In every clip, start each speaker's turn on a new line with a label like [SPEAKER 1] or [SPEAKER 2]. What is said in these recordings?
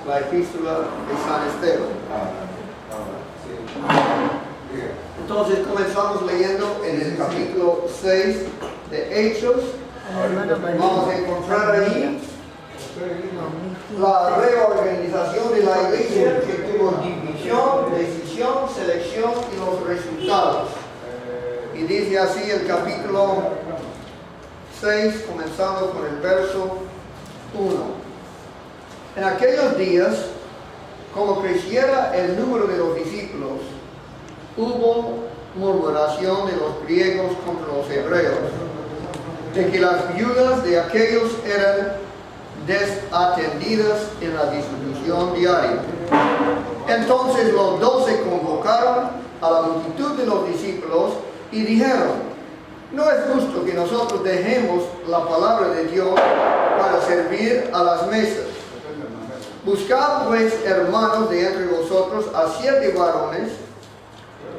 [SPEAKER 1] la epístola de San Esteban. Entonces comenzamos leyendo en el capítulo 6 de Hechos. Vamos a encontrar ahí la reorganización de la iglesia, que tuvo división, decisión, selección y los resultados. Y dice así el capítulo 6, comenzando con el verso 1. En aquellos días, como creciera el número de los discípulos, hubo murmuración de los griegos contra los hebreos, de que las viudas de aquellos eran desatendidas en la distribución diaria. Entonces los 12 convocaron a la multitud de los discípulos y dijeron: no es justo que nosotros dejemos la palabra de Dios para servir a las mesas. Buscad pues, hermanos, de entre vosotros a 7 varones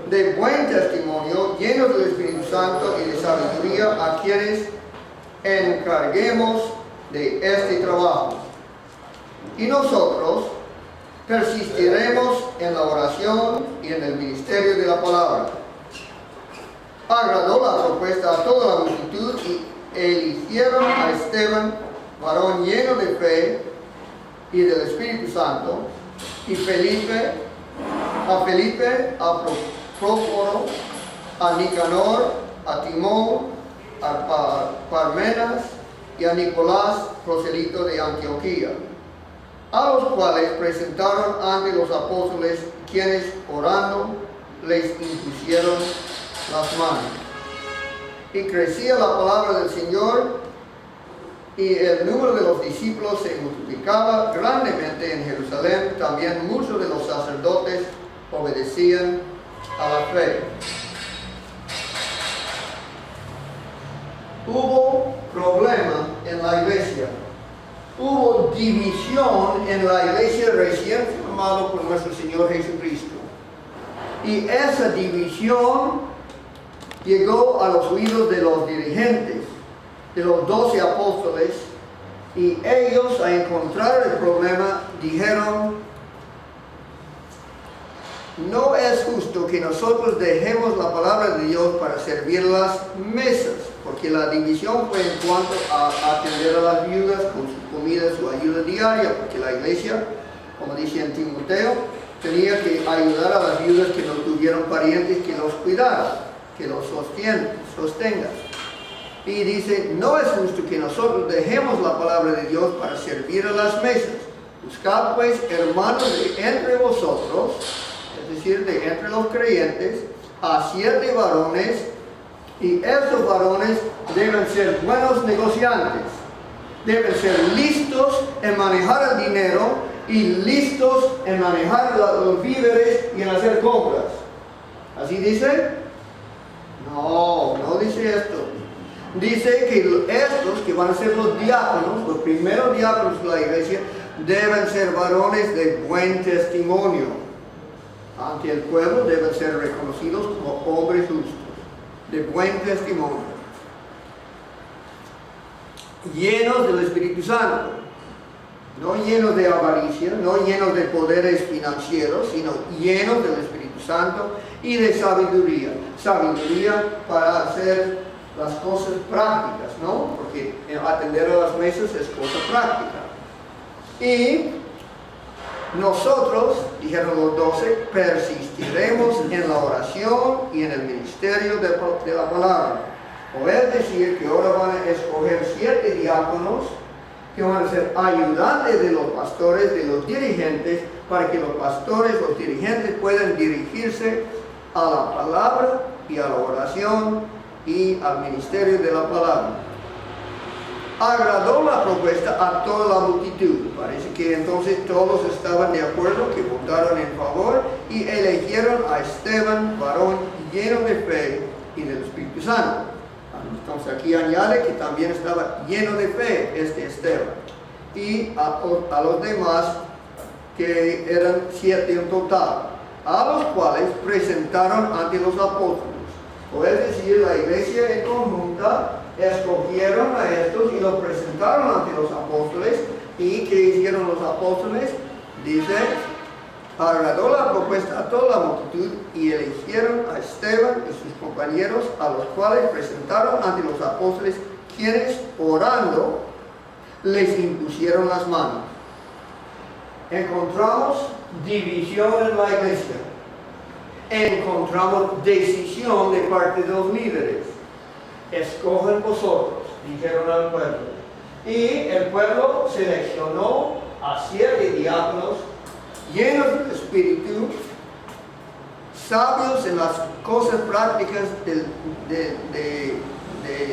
[SPEAKER 1] de buen testimonio, llenos del Espíritu Santo y de sabiduría, a quienes encarguemos de este trabajo. Y nosotros persistiremos en la oración y en el ministerio de la palabra. Agradó la propuesta a toda la multitud y eligieron a Esteban, varón lleno de fe y del Espíritu Santo, y a Felipe, a Prócoro, a Nicanor, a Timón, a Parmenas y a Nicolás, prosélito de Antioquía, a los cuales presentaron ante los apóstoles, quienes orando les impusieron las manos. Y crecía la palabra del Señor, y el número de los discípulos se multiplicaba grandemente en Jerusalén. También muchos de los sacerdotes obedecían a la fe. Hubo problema en la iglesia. Hubo división en la iglesia recién formada por nuestro Señor Jesucristo. Y esa división llegó a los oídos de los dirigentes, de los 12 apóstoles, y ellos, a encontrar el problema, dijeron: no es justo que nosotros dejemos la palabra de Dios para servir las mesas, porque la división fue en cuanto a atender a las viudas con su comida, su ayuda diaria, porque la iglesia, como dice en Timoteo, tenía que ayudar a las viudas que no tuvieron parientes que los cuidaran, que los sostengan. Y dice: no es justo que nosotros dejemos la palabra de Dios para servir a las mesas. Buscad pues, hermanos, de entre vosotros, es decir, de entre los creyentes, a 7 varones, y estos varones deben ser buenos negociantes, deben ser listos en manejar el dinero y listos en manejar los víveres y en hacer compras. ¿Así dice? No, no dice esto. Dice que estos que van a ser los diáconos, los primeros diáconos de la iglesia, deben ser varones de buen testimonio. Ante el pueblo deben ser reconocidos como hombres justos, de buen testimonio, llenos del Espíritu Santo, no llenos de avaricia, no llenos de poderes financieros, sino llenos del Espíritu Santo y de sabiduría. Sabiduría para hacer las cosas prácticas, ¿no? Porque atender a las mesas es cosa práctica. Y nosotros, dijeron los 12, persistiremos en la oración y en el ministerio de la palabra. O es decir, que ahora van a escoger 7 diáconos que van a ser ayudantes de los pastores, de los dirigentes, para que los pastores, los dirigentes puedan dirigirse a la palabra y a la oración y al ministerio de la palabra. Agradó la propuesta a toda la multitud. Parece que entonces todos estaban de acuerdo, que votaron en favor y eligieron a Esteban, varón lleno de fe y del Espíritu Santo. Entonces aquí añade que también estaba lleno de fe este Esteban. Y a los demás, que eran 7 en total, a los cuales presentaron ante los apóstoles. O es decir, la iglesia en conjunta escogieron a estos y los presentaron ante los apóstoles. ¿Y qué hicieron los apóstoles? Dice, agradó la propuesta a toda la multitud y eligieron a Esteban y sus compañeros, a los cuales presentaron ante los apóstoles, quienes orando les impusieron las manos. Encontramos división en la iglesia. Encontramos decisión de parte de los líderes. Escogen vosotros, dijeron al pueblo. Y el pueblo seleccionó a 7 diáconos llenos del Espíritu, sabios en las cosas prácticas de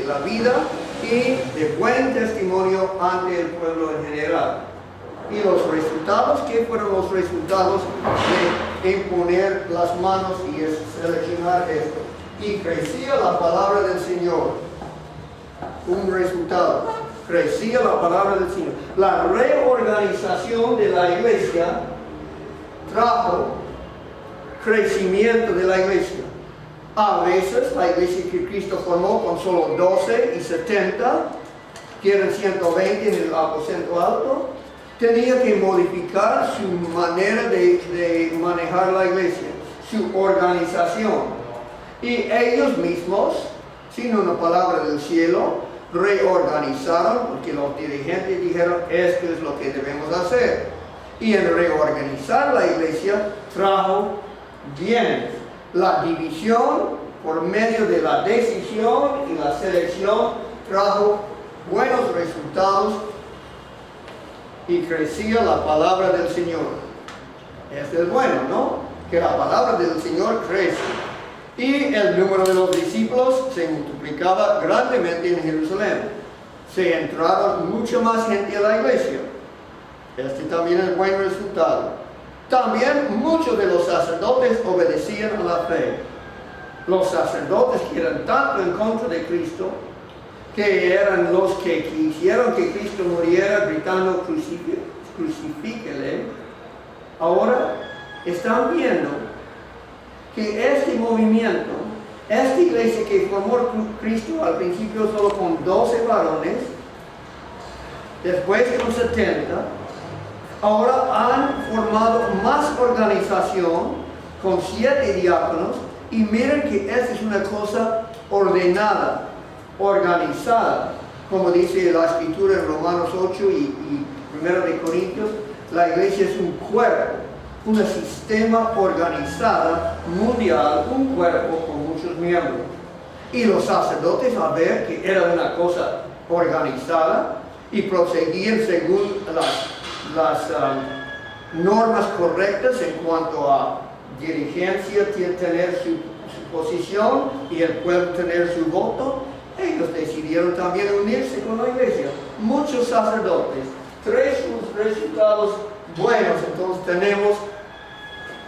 [SPEAKER 1] la vida y de buen testimonio ante el pueblo en general. Y los resultados, ¿qué fueron los resultados de imponer las manos y seleccionar esto? Y crecía la palabra del Señor. Un resultado. Crecía la palabra del Señor. La reorganización de la iglesia trajo crecimiento de la iglesia. A veces la iglesia que Cristo formó con solo 12 y 70, que eran 120 en el aposento alto, tenía que modificar su manera de manejar la iglesia, su organización. Y ellos mismos, sin una palabra del cielo, reorganizaron, porque los dirigentes dijeron, esto es lo que debemos hacer. Y en reorganizar la iglesia trajo bienes. La división por medio de la decisión y la selección trajo buenos resultados y crecía la palabra del Señor. Esto es bueno, ¿no? Que la palabra del Señor crece. Y el número de los discípulos se multiplicaba grandemente en Jerusalén. Se entraron mucha más gente a la iglesia. Este también es buen resultado. También muchos de los sacerdotes obedecían a la fe. Los sacerdotes que eran tanto en contra de Cristo, que eran los que quisieron que Cristo muriera gritando crucifíquele, ahora están viendo que este movimiento, esta iglesia que formó Cristo al principio solo con 12 varones, después con 70, ahora han formado más organización con 7 diáconos, y miren que esta es una cosa ordenada, organizada, como dice la escritura en Romanos 8 y 1 de Corintios. La iglesia es un cuerpo, un sistema organizado mundial, un cuerpo con muchos miembros. Y los sacerdotes, a ver que era una cosa organizada y proseguían según las normas correctas en cuanto a dirigencia, tener su posición y el pueblo tener su voto, ellos decidieron también unirse con la iglesia. Muchos sacerdotes, 3 resultados buenos. Entonces tenemos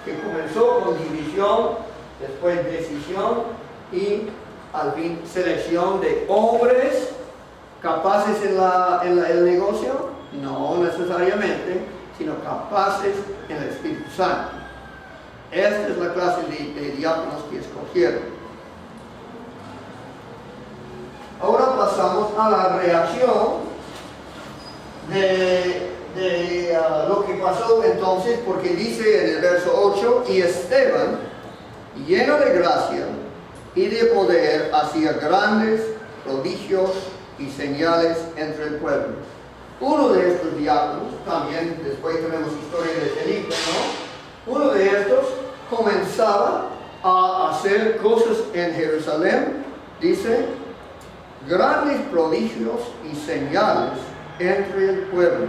[SPEAKER 1] que comenzó con división, después decisión y al fin selección de hombres capaces en el negocio, no necesariamente, sino capaces en el Espíritu Santo. Esta es la clase de diáconos que escogieron. Ahora pasamos a la reacción de lo que pasó entonces, porque dice en el verso 8, y Esteban, lleno de gracia y de poder, hacía grandes prodigios y señales entre el pueblo. Uno de estos diáconos, también después tenemos historia de Felipe, ¿no? Uno de estos comenzaba a hacer cosas en Jerusalén, dice, grandes prodigios y señales entre el pueblo.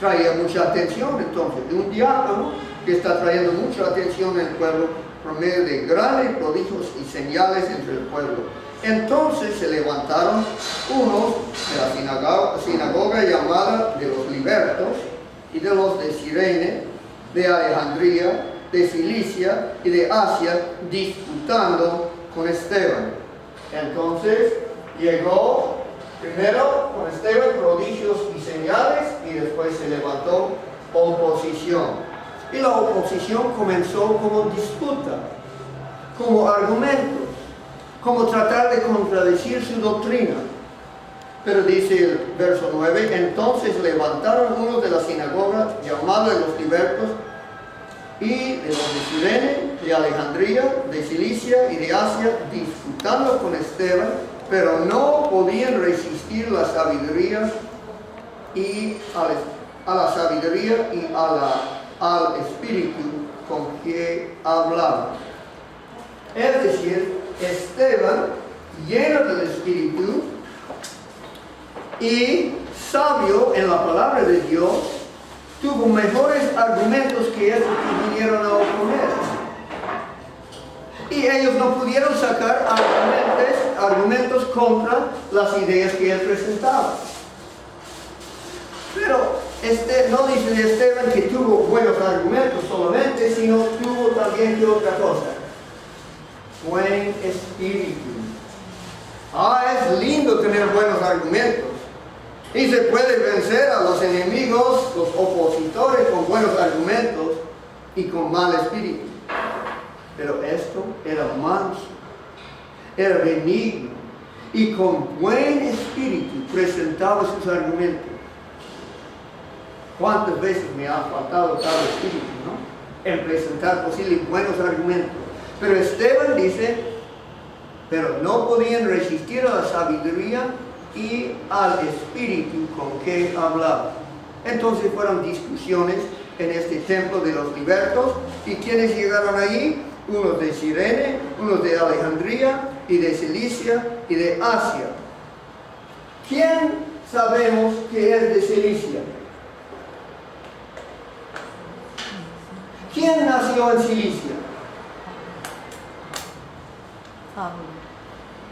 [SPEAKER 1] Traía mucha atención entonces, de un diácono que está trayendo mucha atención en el pueblo por medio de grandes prodigios y señales entre el pueblo. Entonces se levantaron unos de la sinagoga llamada de los libertos y de los de Cirene, de Alejandría, de Cilicia y de Asia, disputando con Esteban. Entonces llegó primero con Esteban prodigios y señales, y después se levantó oposición. Y la oposición comenzó como disputa, como argumentos, como tratar de contradecir su doctrina. Pero dice el verso 9, entonces levantaron unos de la sinagoga, llamados de los libertos, y de los de Cirene, de Alejandría, de Cilicia y de Asia, disputando con Esteban, pero no podían resistir la sabiduría y a la sabiduría y al espíritu con que hablaba. Es decir, Esteban, lleno del espíritu y sabio en la palabra de Dios, tuvo mejores argumentos que estos que vinieron a oponer. Y ellos no pudieron sacar argumentos contra las ideas que él presentaba. Pero no dice de Esteban que tuvo buenos argumentos solamente, sino tuvo también que otra cosa. Buen espíritu. Es lindo tener buenos argumentos. Y se puede vencer a los enemigos, los opositores, con buenos argumentos y con mal espíritu. Pero esto era manso, era benigno y con buen espíritu presentaba sus argumentos. ¿Cuántas veces me ha faltado tal espíritu, no? En presentar posibles buenos argumentos. Pero Esteban dice, pero no podían resistir a la sabiduría y al espíritu con que hablaba. Entonces fueron discusiones en este templo de los libertos. ¿Y quiénes llegaron allí? Unos de Cirene, unos de Alejandría y de Cilicia y de Asia. ¿Quién sabemos que es de Cilicia? ¿Quién nació en Cilicia?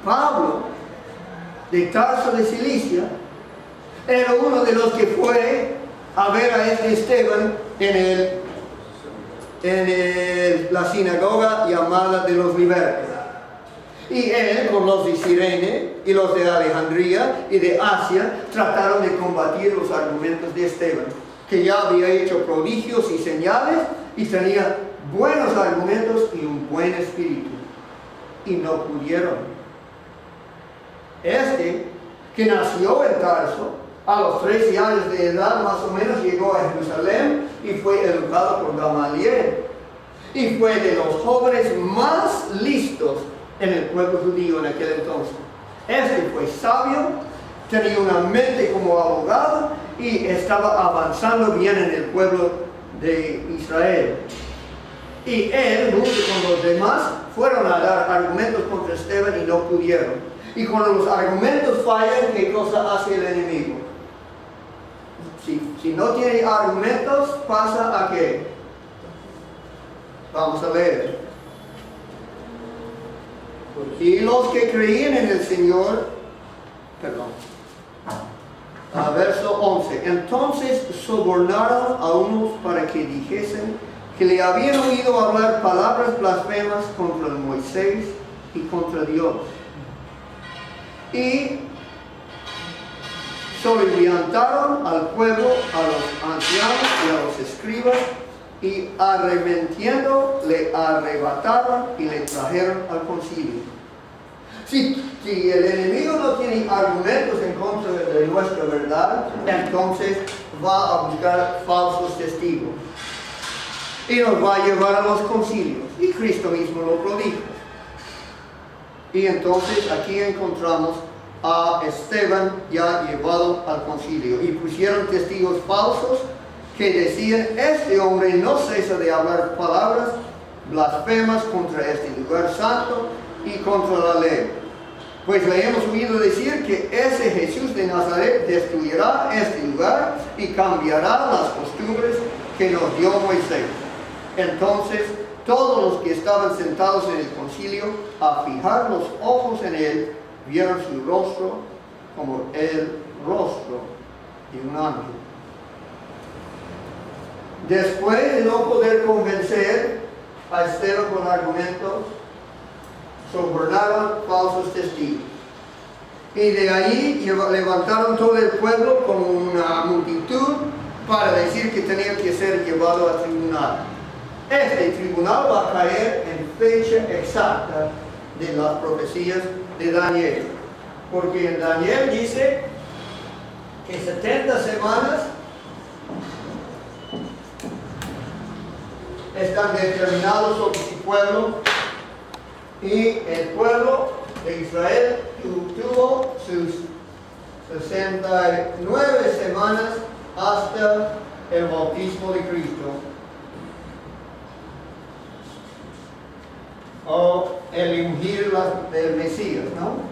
[SPEAKER 1] Pablo, de Tarso de Cilicia, era uno de los que fue a ver a este Esteban en la sinagoga llamada de los libertos. Y él, con los de Cirene y los de Alejandría y de Asia, trataron de combatir los argumentos de Esteban, que ya había hecho prodigios y señales y tenía buenos argumentos y un buen espíritu. Y no pudieron. Que nació en Tarso, a los 13 años de edad más o menos, llegó a Jerusalén y fue educado por Gamaliel. Y fue de los jóvenes más listos en el pueblo judío en aquel entonces. Fue sabio, tenía una mente como abogado y estaba avanzando bien en el pueblo de Israel. Y él, junto con los demás, fueron a dar argumentos contra Esteban y no pudieron. Y cuando los argumentos fallan, ¿qué cosa hace el enemigo? Si no tiene argumentos, pasa a qué. Vamos a leer. Y los que creían en el Señor, verso 11. Entonces sobornaron a unos para que dijesen que le habían oído hablar palabras blasfemas contra Moisés y contra Dios. Y soliviantaron al pueblo, a los ancianos y a los escribas, y arremetiendo le arrebataron y le trajeron al concilio. Si el enemigo no tiene argumentos en contra de nuestra verdad, entonces va a buscar falsos testigos y nos va a llevar a los concilios. Y Cristo mismo lo prodijo. Y entonces aquí encontramos a Esteban ya llevado al concilio. Y pusieron testigos falsos que decían, este hombre no cesa de hablar palabras blasfemas contra este lugar santo y contra la ley. Pues le hemos oído decir que ese Jesús de Nazaret destruirá este lugar y cambiará las costumbres que nos dio Moisés. Entonces todos los que estaban sentados en el concilio, a fijar los ojos en él, vieron su rostro como el rostro de un ángel. Después de no poder convencer a Esteban con argumentos, sobornaron falsos testigos. Y de ahí levantaron todo el pueblo como una multitud para decir que tenía que ser llevado al tribunal. Este tribunal va a caer en fecha exacta de las profecías de Daniel. Porque en Daniel dice que 70 semanas están determinados sobre su pueblo, y el pueblo de Israel tuvo sus 69 semanas hasta el bautismo de Cristo, o el ungir del Mesías, ¿no?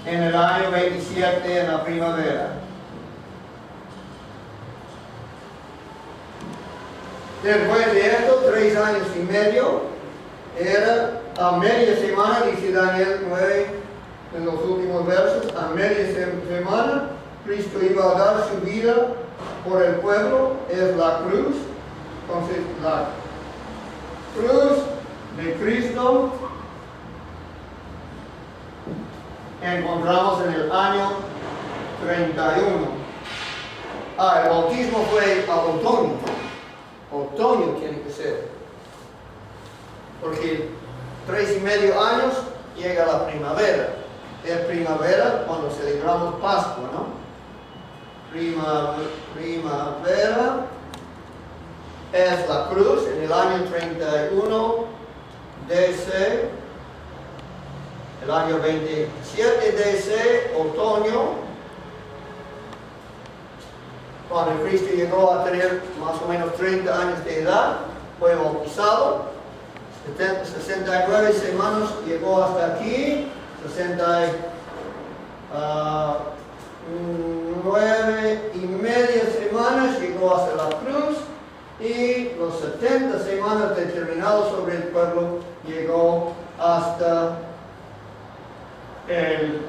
[SPEAKER 1] En el año 27, en la primavera. Después de esto, 3 años y medio, era a media semana, dice Daniel 9 en los últimos versos, a media semana, Cristo iba a dar su vida por el pueblo, es la cruz. Entonces, la cruz de Cristo encontramos en el año 31. El bautismo fue al otoño. Otoño tiene que ser, porque 3 y medio años llega la primavera. Es primavera cuando celebramos Pascua, ¿no? Primavera es la cruz en el año 31 DC, el año 27 DC, otoño, cuando Cristo llegó a tener más o menos 30 años de edad, fue bautizado. 69 semanas llegó hasta aquí, 69 y media semanas llegó hasta la cruz, y los 70 semanas determinados sobre el pueblo llegó hasta el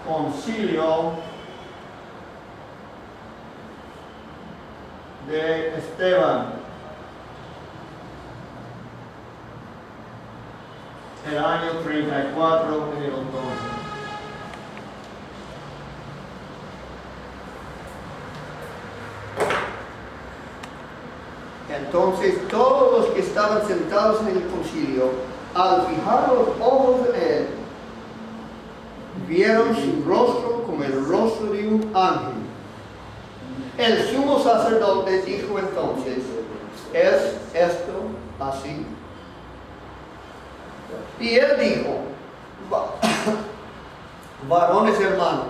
[SPEAKER 1] concilio de Esteban, el año 34 en el otoño. Entonces todos los que estaban sentados en el concilio, al fijar los ojos en él, vieron su rostro como el rostro de un ángel. El sumo sacerdote dijo entonces: ¿es esto así? Y él dijo: varones hermanos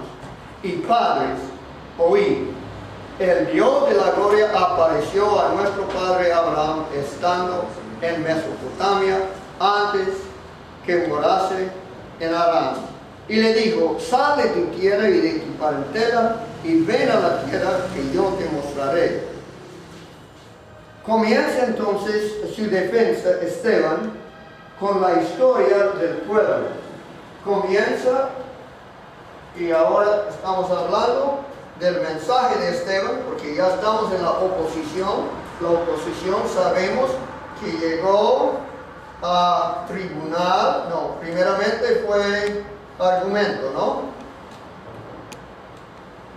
[SPEAKER 1] y padres, oíd. El Dios de la gloria apareció a nuestro padre Abraham estando en Mesopotamia antes que morase en Harán. Y le dijo: sal de tu tierra y de tu parentela y ven a la tierra que yo te mostraré. Comienza entonces su defensa Esteban con la historia del pueblo. Comienza, y ahora estamos hablando del mensaje de Esteban, porque ya estamos en la oposición. La oposición sabemos que llegó a tribunal, no, primeramente fue argumento, ¿no?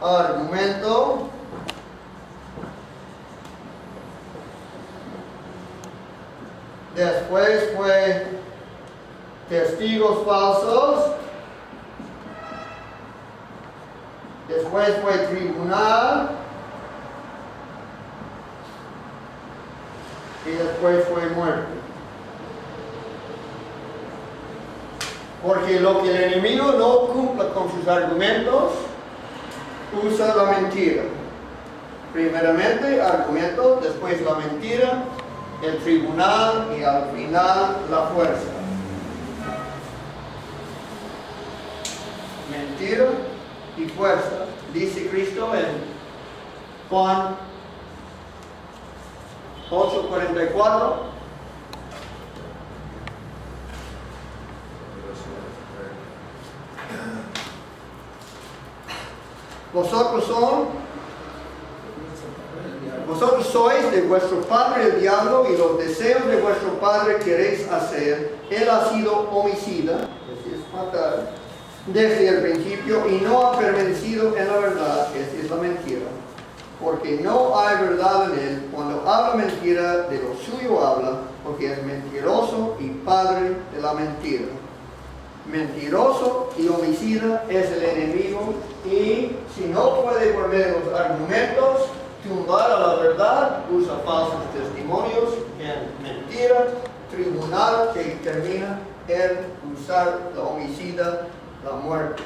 [SPEAKER 1] Argumento. Después fue testigos falsos. Después fue tribunal. Y después fue muerte. Porque lo que el enemigo no cumpla con sus argumentos, usa la mentira. Primeramente argumento, después la mentira, el tribunal y al final la fuerza. Mentira y fuerza, dice Cristo en Juan 8:44. Vosotros sois de vuestro padre el diablo, y los deseos de vuestro padre queréis hacer. Él ha sido homicida, es fatal, desde el principio, y no ha permanecido en la verdad, es la mentira, porque no hay verdad en él. Cuando habla mentira, de lo suyo habla, porque es mentiroso y padre de la mentira. mentiroso y homicida es el enemigo, y si no puede por medio de los argumentos tumbar a la verdad, usa falsos testimonios en mentira, tribunal que termina en usar la homicida, la muerte.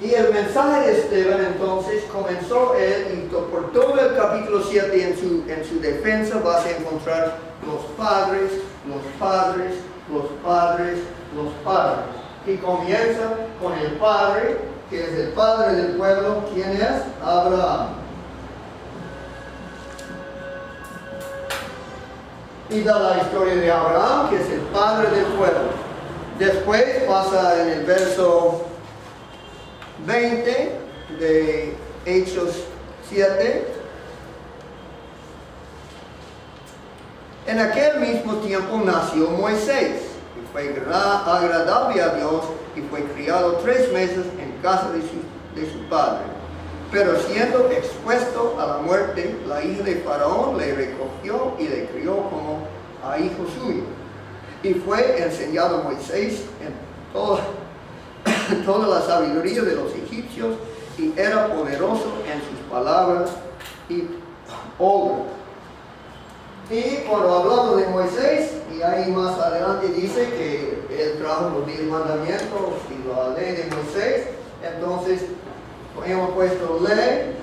[SPEAKER 1] Y el mensaje de Esteban entonces comenzó él, y por todo el capítulo 7 en su defensa vas a encontrar los padres, los padres, los padres, los padres. Y comienza con el padre, que es el padre del pueblo. ¿Quién es? Abraham. Y da la historia de Abraham, que es el padre del pueblo. Después pasa en el verso 20 de Hechos 7. En aquel mismo tiempo nació Moisés, y fue agradable a Dios, y fue criado 3 meses en casa de su padre. Pero siendo expuesto a la muerte, la hija de Faraón le recogió y le crió como a hijo suyo. Y fue enseñado a Moisés en toda la sabiduría de los egipcios, y era poderoso en sus palabras y obras. Y cuando hablamos de Moisés, y ahí más adelante dice que él trajo los 10 mandamientos y la ley de Moisés, entonces hemos puesto ley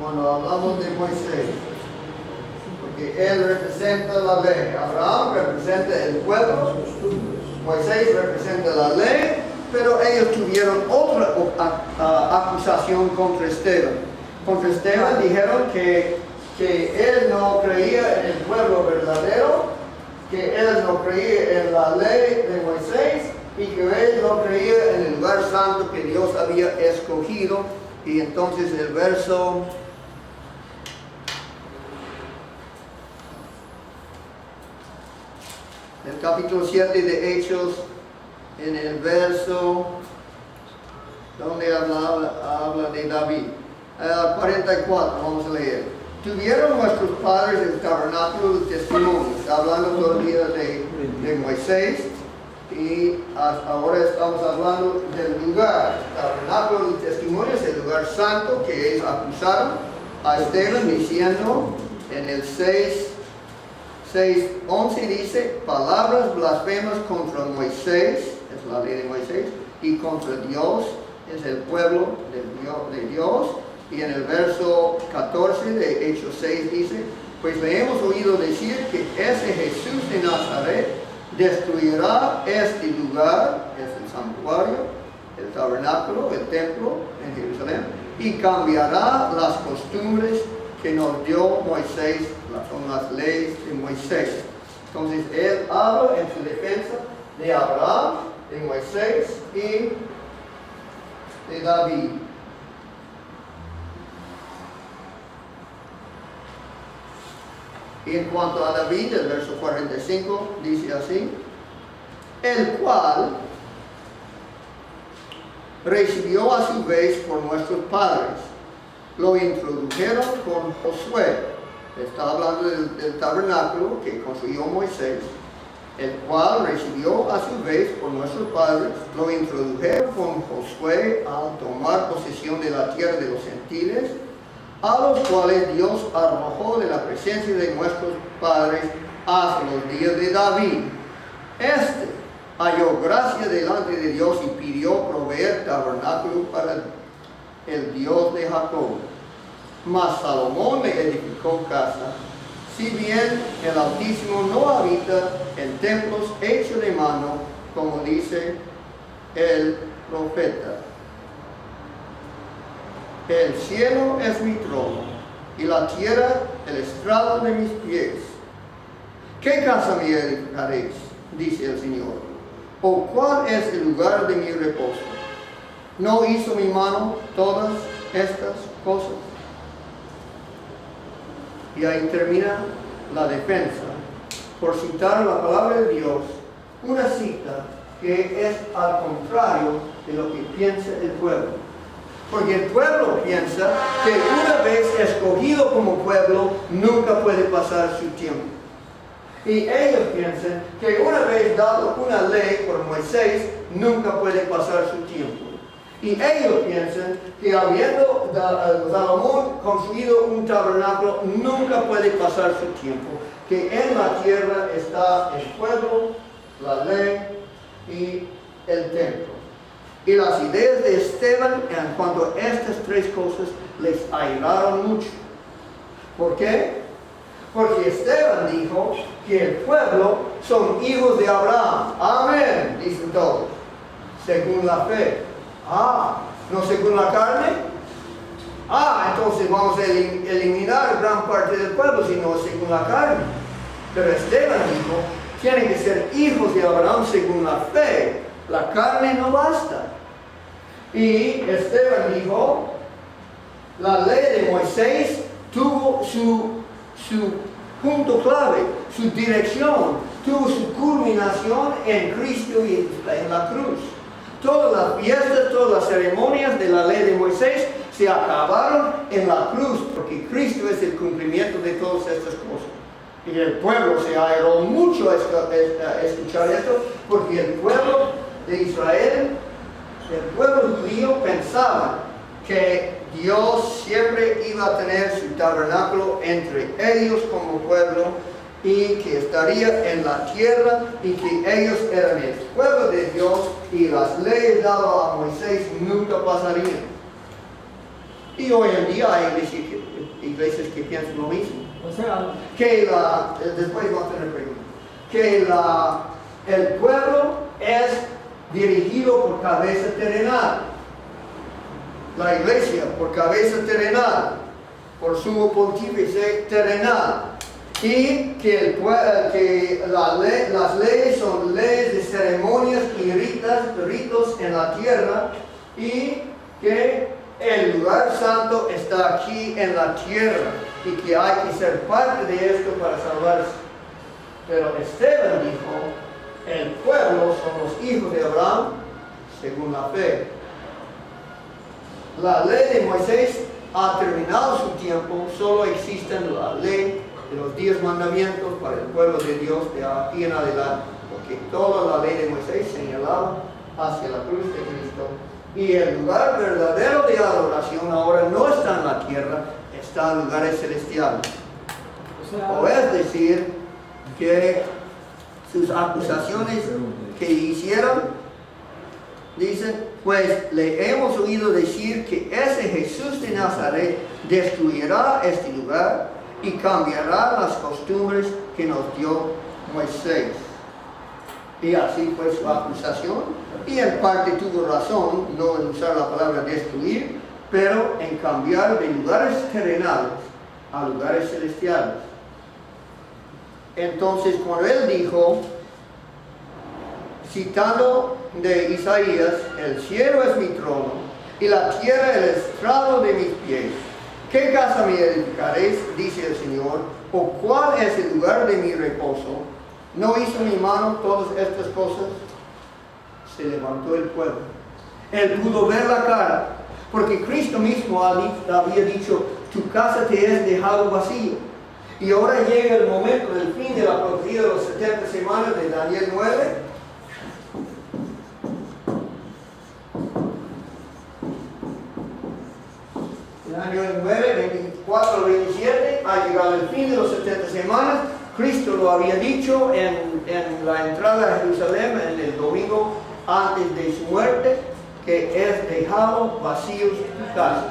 [SPEAKER 1] cuando hablamos de Moisés, porque él representa la ley. Abraham representa el pueblo, Moisés representa la ley, pero ellos tuvieron otra acusación contra Esteban. Contra Esteban dijeron que él no creía en el pueblo verdadero, que él no creía en la ley de Moisés, y que él no creía en el lugar santo que Dios había escogido. Y entonces el verso del capítulo 7 de Hechos, en el verso donde habla de David, 44, vamos a leer. Tuvieron nuestros padres el tabernáculo del testimonio. Está hablando todavía de Moisés, y ahora estamos hablando del lugar. El tabernáculo del testimonio es el lugar santo que ellos acusaron a Esteban diciendo en el 6:11 dice: palabras blasfemas contra Moisés, es la ley de Moisés, y contra Dios, es el pueblo de Dios. Y en el verso 14 de Hechos 6 dice: pues le hemos oído decir que ese Jesús de Nazaret destruirá este lugar, es el santuario, el tabernáculo, el templo en Jerusalén, y cambiará las costumbres que nos dio Moisés, son las leyes de Moisés. Entonces él habla en su defensa de Abraham, de Moisés y de David. Y en cuanto a David, el verso 45 dice así: el cual recibió a su vez por nuestros padres, lo introdujeron con Josué. Está hablando del tabernáculo que construyó Moisés, el cual recibió a su vez por nuestros padres, lo introdujeron con Josué al tomar posesión de la tierra de los gentiles, a los cuales Dios arrojó de la presencia de nuestros padres hasta los días de David. Este halló gracia delante de Dios y pidió proveer tabernáculo para el Dios de Jacob. Mas Salomón le edificó casa, si bien el Altísimo no habita en templos hechos de mano, como dice el profeta. El cielo es mi trono, y la tierra el estrado de mis pies. ¿Qué casa me edificaréis? Dice el Señor. ¿O cuál es el lugar de mi reposo? ¿No hizo mi mano todas estas cosas? Y ahí termina la defensa, por citar la palabra de Dios, una cita que es al contrario de lo que piensa el pueblo. Porque el pueblo piensa que una vez escogido como pueblo, nunca puede pasar su tiempo. Y ellos piensan que una vez dado una ley por Moisés, nunca puede pasar su tiempo. Y ellos piensan que habiendo Salomón construido un tabernáculo, nunca puede pasar su tiempo. Que en la tierra está el pueblo, la ley y el templo. Y las ideas de Esteban en cuanto a estas tres cosas les ayudaron mucho. ¿Por qué? Porque Esteban dijo que el pueblo son hijos de Abraham. Amén, dicen todos, según la fe. ¿No según la carne? Entonces vamos a eliminar gran parte del pueblo si no es según la carne. Pero Esteban dijo, tienen que ser hijos de Abraham según la fe. La carne no basta. Y Esteban dijo, la ley de Moisés tuvo su punto clave, su dirección, tuvo su culminación en Cristo y en la cruz. Todas las fiestas, todas las ceremonias de la ley de Moisés se acabaron en la cruz, porque Cristo es el cumplimiento de todas estas cosas. Y el pueblo se airó mucho a escuchar esto, porque el pueblo de Israel, el pueblo judío, pensaba que Dios siempre iba a tener su tabernáculo entre ellos como pueblo y que estaría en la tierra y que ellos eran el pueblo de Dios y las leyes dadas a Moisés nunca pasarían. Y hoy en día hay iglesias que piensan lo mismo.
[SPEAKER 2] O sea,
[SPEAKER 1] Que después vamos a tener preguntas. Que el pueblo es dirigido por cabeza terrenal. La iglesia por cabeza terrenal, por sumo pontífice terrenal. Y que las leyes son leyes de ceremonias y ritos en la tierra, y que el lugar santo está aquí en la tierra y que hay que ser parte de esto para salvarse. Pero Esteban dijo, el pueblo son los hijos de Abraham según la fe. La ley de Moisés ha terminado su tiempo, solo existe la ley de los 10 mandamientos para el pueblo de Dios de aquí en adelante, porque toda la ley de Moisés señalaba hacia la cruz de Cristo. Y el lugar verdadero de adoración ahora no está en la tierra, está en lugares celestiales. O es decir, que sus acusaciones que hicieron, dicen, pues le hemos oído decir que ese Jesús de Nazaret destruirá este lugar y cambiará las costumbres que nos dio Moisés. Y así fue su acusación. Y en parte tuvo razón, no en usar la palabra destruir, pero en cambiar de lugares terrenales a lugares celestiales. Entonces, cuando él dijo, citando de Isaías, el cielo es mi trono y la tierra el estrado de mis pies. ¿Qué casa me edificaréis? Dice el Señor. ¿O cuál es el lugar de mi reposo? ¿No hizo mi mano todas estas cosas? Se levantó el pueblo. Él pudo ver la cara, porque Cristo mismo había dicho, tu casa te es dejado vacío. Y ahora llega el momento del fin de la profecía de las 70 semanas de Daniel 9. Daniel 9, 24 al 27, ha llegado el fin de las 70 semanas. Cristo lo había dicho en la entrada a Jerusalén, en el domingo antes de su muerte, que es dejado vacíos tu casa.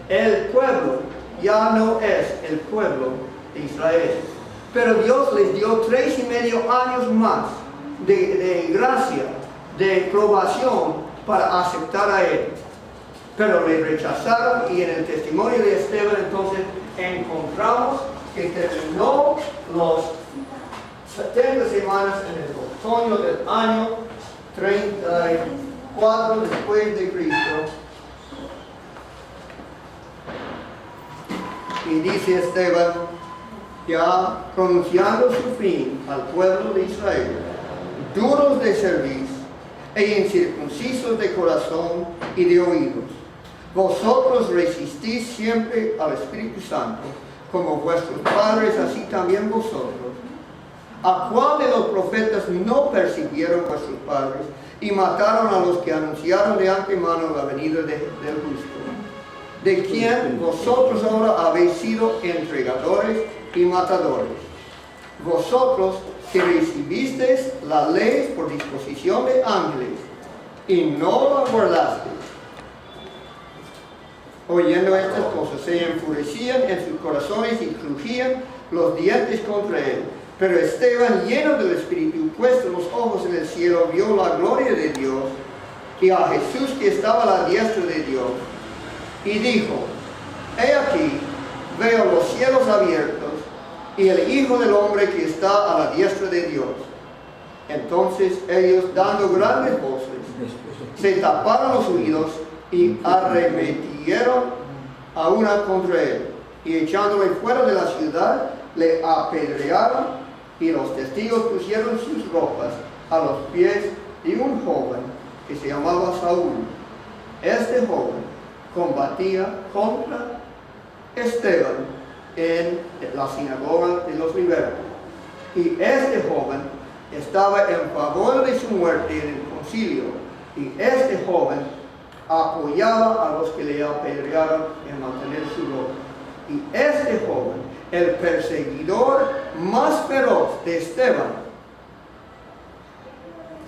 [SPEAKER 1] El pueblo ya no es el pueblo de Israel, pero Dios les dio 3,5 años más de gracia, de probación para aceptar a Él. Pero le rechazaron, y en el testimonio de Esteban entonces encontramos que terminó los 70 semanas en el otoño del año 34 después de Cristo. Y dice Esteban, ya pronunciando su fin al pueblo de Israel, duros de cerviz e incircuncisos de corazón y de oídos, vosotros resistís siempre al Espíritu Santo, como vuestros padres, así también vosotros. ¿A cuál de los profetas no persiguieron vuestros padres y mataron a los que anunciaron de antemano la venida del justo? De quien vosotros ahora habéis sido entregadores y matadores. Vosotros que recibisteis la ley por disposición de ángeles y no la guardasteis. Oyendo estas cosas, se enfurecían en sus corazones y crujían los dientes contra él. Pero Esteban, lleno del Espíritu, puesto los ojos en el cielo, vio la gloria de Dios y a Jesús que estaba a la diestra de Dios. Y dijo: He aquí, veo los cielos abiertos y el Hijo del Hombre que está a la diestra de Dios. Entonces ellos, dando grandes voces, se taparon los oídos y arremetieron a una contra él. Y echándole fuera de la ciudad, le apedrearon, y los testigos pusieron sus ropas a los pies de un joven que se llamaba Saúl. Este joven combatía contra Esteban en la sinagoga de los libertos. Y este joven estaba en favor de su muerte en el concilio. Y este joven apoyaba a los que le apedrearon en mantener su ropa. Y este joven, el perseguidor más feroz de Esteban,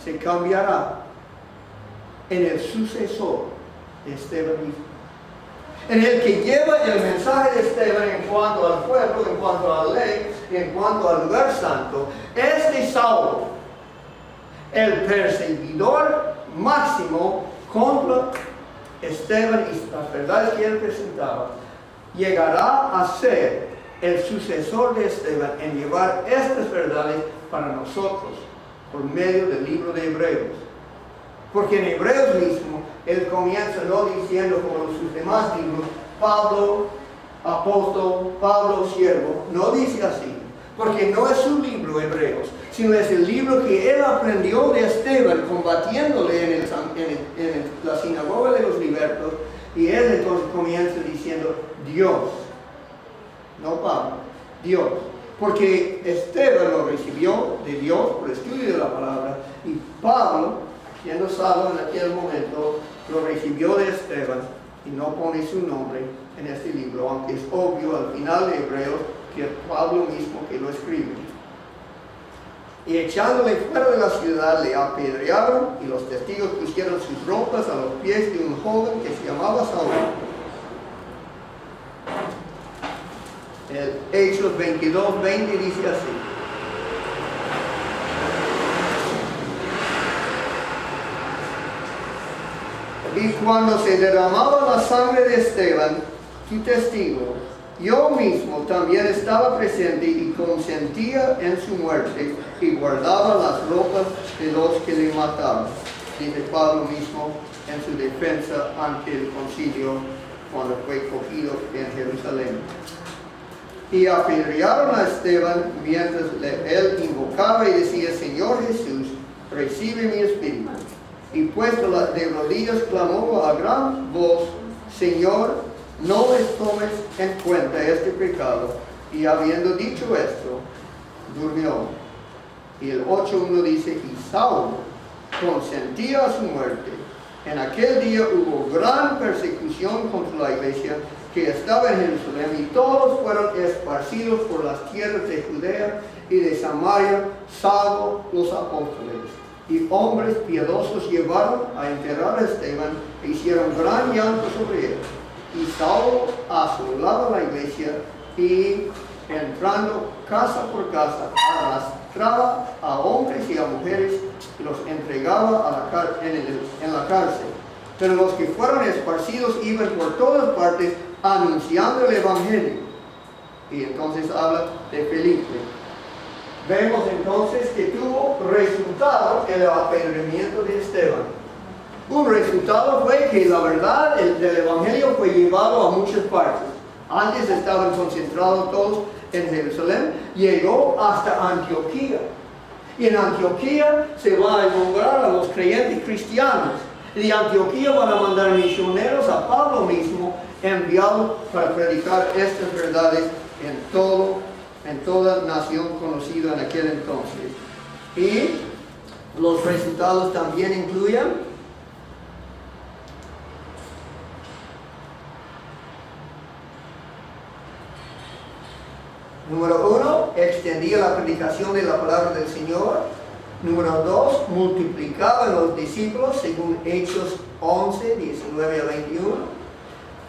[SPEAKER 1] se cambiará en el sucesor de Esteban mismo, en el que lleva el mensaje de Esteban en cuanto al pueblo, en cuanto a la ley, en cuanto al lugar santo. Este Saulo, el perseguidor máximo contra Esteban y las verdades que él presentaba, llegará a ser el sucesor de Esteban en llevar estas verdades para nosotros por medio del libro de Hebreos. Porque en Hebreos mismo, él comienza no diciendo como sus demás libros, Pablo, apóstol, Pablo, siervo. No dice así, porque no es su libro Hebreos, sino es el libro que él aprendió de Esteban combatiéndole en la sinagoga de los libertos. Y él entonces comienza diciendo Dios, no Pablo, Dios. Porque Esteban lo recibió de Dios por estudio de la palabra, y Pablo, siendo salvo en aquel momento, lo recibió de Esteban, y no pone su nombre en este libro, aunque es obvio al final de Hebreos que es Pablo mismo que lo escribe. Y echándole fuera de la ciudad, le apedrearon, y los testigos pusieron sus ropas a los pies de un joven que se llamaba Saúl. El Hechos 22:20 dice así: Y cuando se derramaba la sangre de Esteban, su testigo, yo mismo también estaba presente y consentía en su muerte y guardaba las ropas de los que le mataban. Dice Pablo mismo en su defensa ante el concilio cuando fue cogido en Jerusalén. Y apedrearon a Esteban mientras él invocaba y decía: Señor Jesús, recibe mi espíritu. Y puesto de rodillas clamó a gran voz: Señor, no les tomes en cuenta este pecado. Y habiendo dicho esto, durmió. Y el 8:1 dice: Y Saulo consentía a su muerte. En aquel día hubo gran persecución contra la iglesia que estaba en Jerusalén, y todos fueron esparcidos por las tierras de Judea y de Samaria, salvo los apóstoles. Y hombres piadosos llevaron a enterrar a Esteban e hicieron gran llanto sobre él. Y Saulo asolaba la iglesia y, entrando casa por casa, arrastraba a hombres y a mujeres y los entregaba en la cárcel. Pero los que fueron esparcidos iban por todas partes anunciando el Evangelio. Y entonces habla de Felipe. Vemos entonces que tuvo resultado el apedreamiento de Esteban. Un resultado fue que la verdad del Evangelio fue llevado a muchas partes. Antes estaban concentrados todos en Jerusalén, llegó hasta Antioquía. Y en Antioquía se va a nombrar a los creyentes cristianos. Y de Antioquía van a mandar misioneros a Pablo mismo, enviado para predicar estas verdades en todo en toda nación conocida en aquel entonces. Y los resultados también incluyen número 1, extendía la predicación de la palabra del Señor. Número 2, multiplicaban los discípulos según Hechos 11, 19 a 21.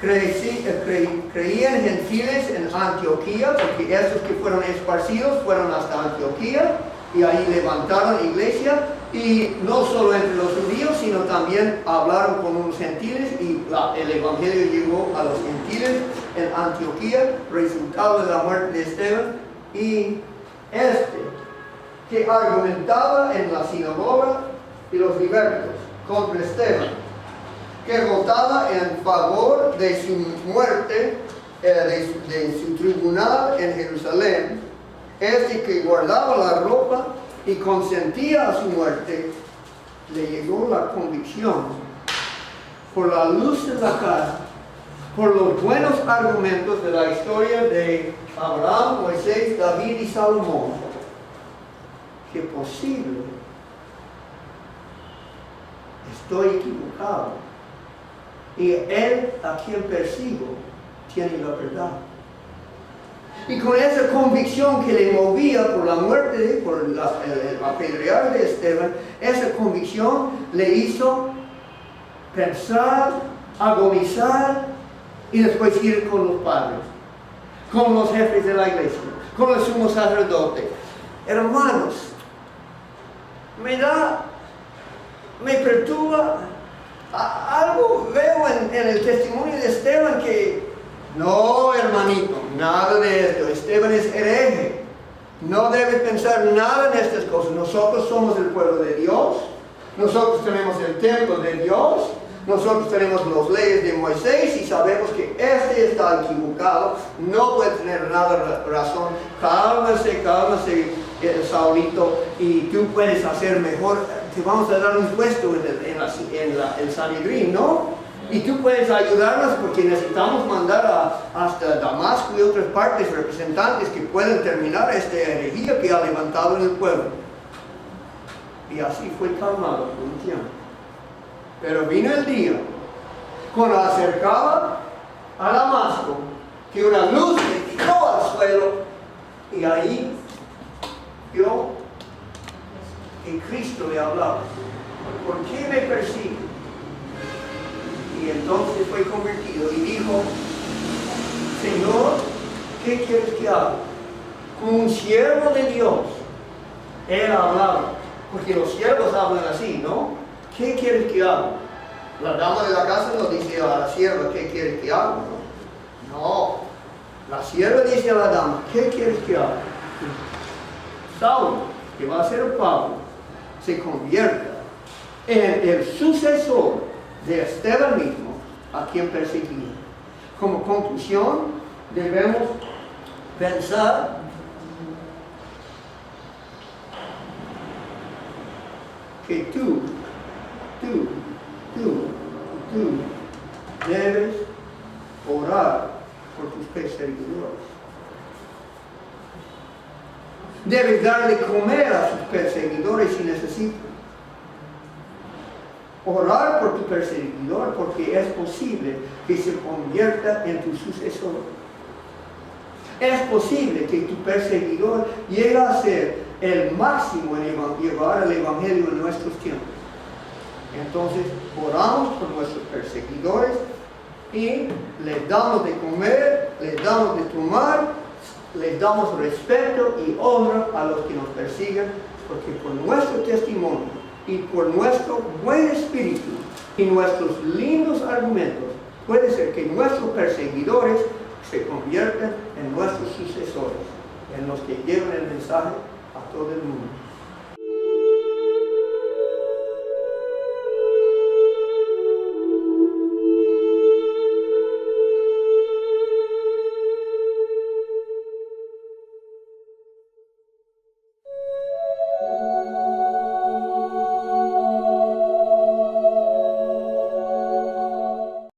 [SPEAKER 1] Creían gentiles en Antioquía, porque esos que fueron esparcidos fueron hasta Antioquía y ahí levantaron iglesia, y no solo entre los judíos, sino también hablaron con unos gentiles y el evangelio llegó a los gentiles en Antioquía, resultado de la muerte de Esteban. Y que argumentaba en la sinagoga y los libertos contra Esteban, que votaba en favor de su muerte, de su tribunal en Jerusalén, que guardaba la ropa y consentía a su muerte, le llegó la convicción por la luz de la cara, por los buenos argumentos de la historia de Abraham, Moisés, David y Salomón, que posible estoy equivocado y él a quien persigo tiene la verdad. Y con esa convicción que le movía por la muerte, por el apedrear de Esteban, esa convicción le hizo pensar, agonizar y después ir con los padres, con los jefes de la iglesia, con el sumo sacerdote. Hermanos, me perturba algo, veo en el testimonio de Esteban que no, hermanito, nada de esto. Esteban es hereje. No debes pensar nada en estas cosas. Nosotros somos el pueblo de Dios. Nosotros tenemos el templo de Dios. Nosotros tenemos las leyes de Moisés y sabemos que está equivocado. No puede tener nada razón. Cálmase, Saulito, y tú puedes hacer mejor. Te vamos a dar un puesto en el Sanedrín, ¿no? Y tú puedes ayudarnos porque necesitamos mandar hasta Damasco y otras partes representantes que puedan terminar esta herejía que ha levantado en el pueblo. Y así fue calmado por un tiempo. Pero vino el día, cuando acercaba a Damasco, que una luz le tiró al suelo, y ahí vio que Cristo le hablaba. ¿Por qué me persigue? Y entonces fue convertido y dijo: Señor, ¿qué quieres que haga? Como un siervo de Dios, él hablaba, porque los siervos hablan así, ¿no? ¿Qué quieres que haga? La dama de la casa no dice a la sierva: ¿qué quieres que haga? No, la sierva dice a la dama: ¿qué quieres que haga? Saulo, que va a ser Pablo, se convierta en el sucesor de Esteban mismo, a quien perseguía. Como conclusión, debemos pensar que tú debes orar por tus perseguidores. Debes darle comer a sus perseguidores si necesitan. Orar por tu perseguidor, porque es posible que se convierta en tu sucesor. Es posible que tu perseguidor llegue a ser el máximo en llevar el evangelio en nuestros tiempos. Entonces, oramos por nuestros perseguidores y les damos de comer, les damos de tomar, les damos respeto y honra a los que nos persiguen, porque por nuestro testimonio y por nuestro buen espíritu y nuestros lindos argumentos, puede ser que nuestros perseguidores se conviertan en nuestros sucesores, en los que llevan el mensaje a todo el mundo.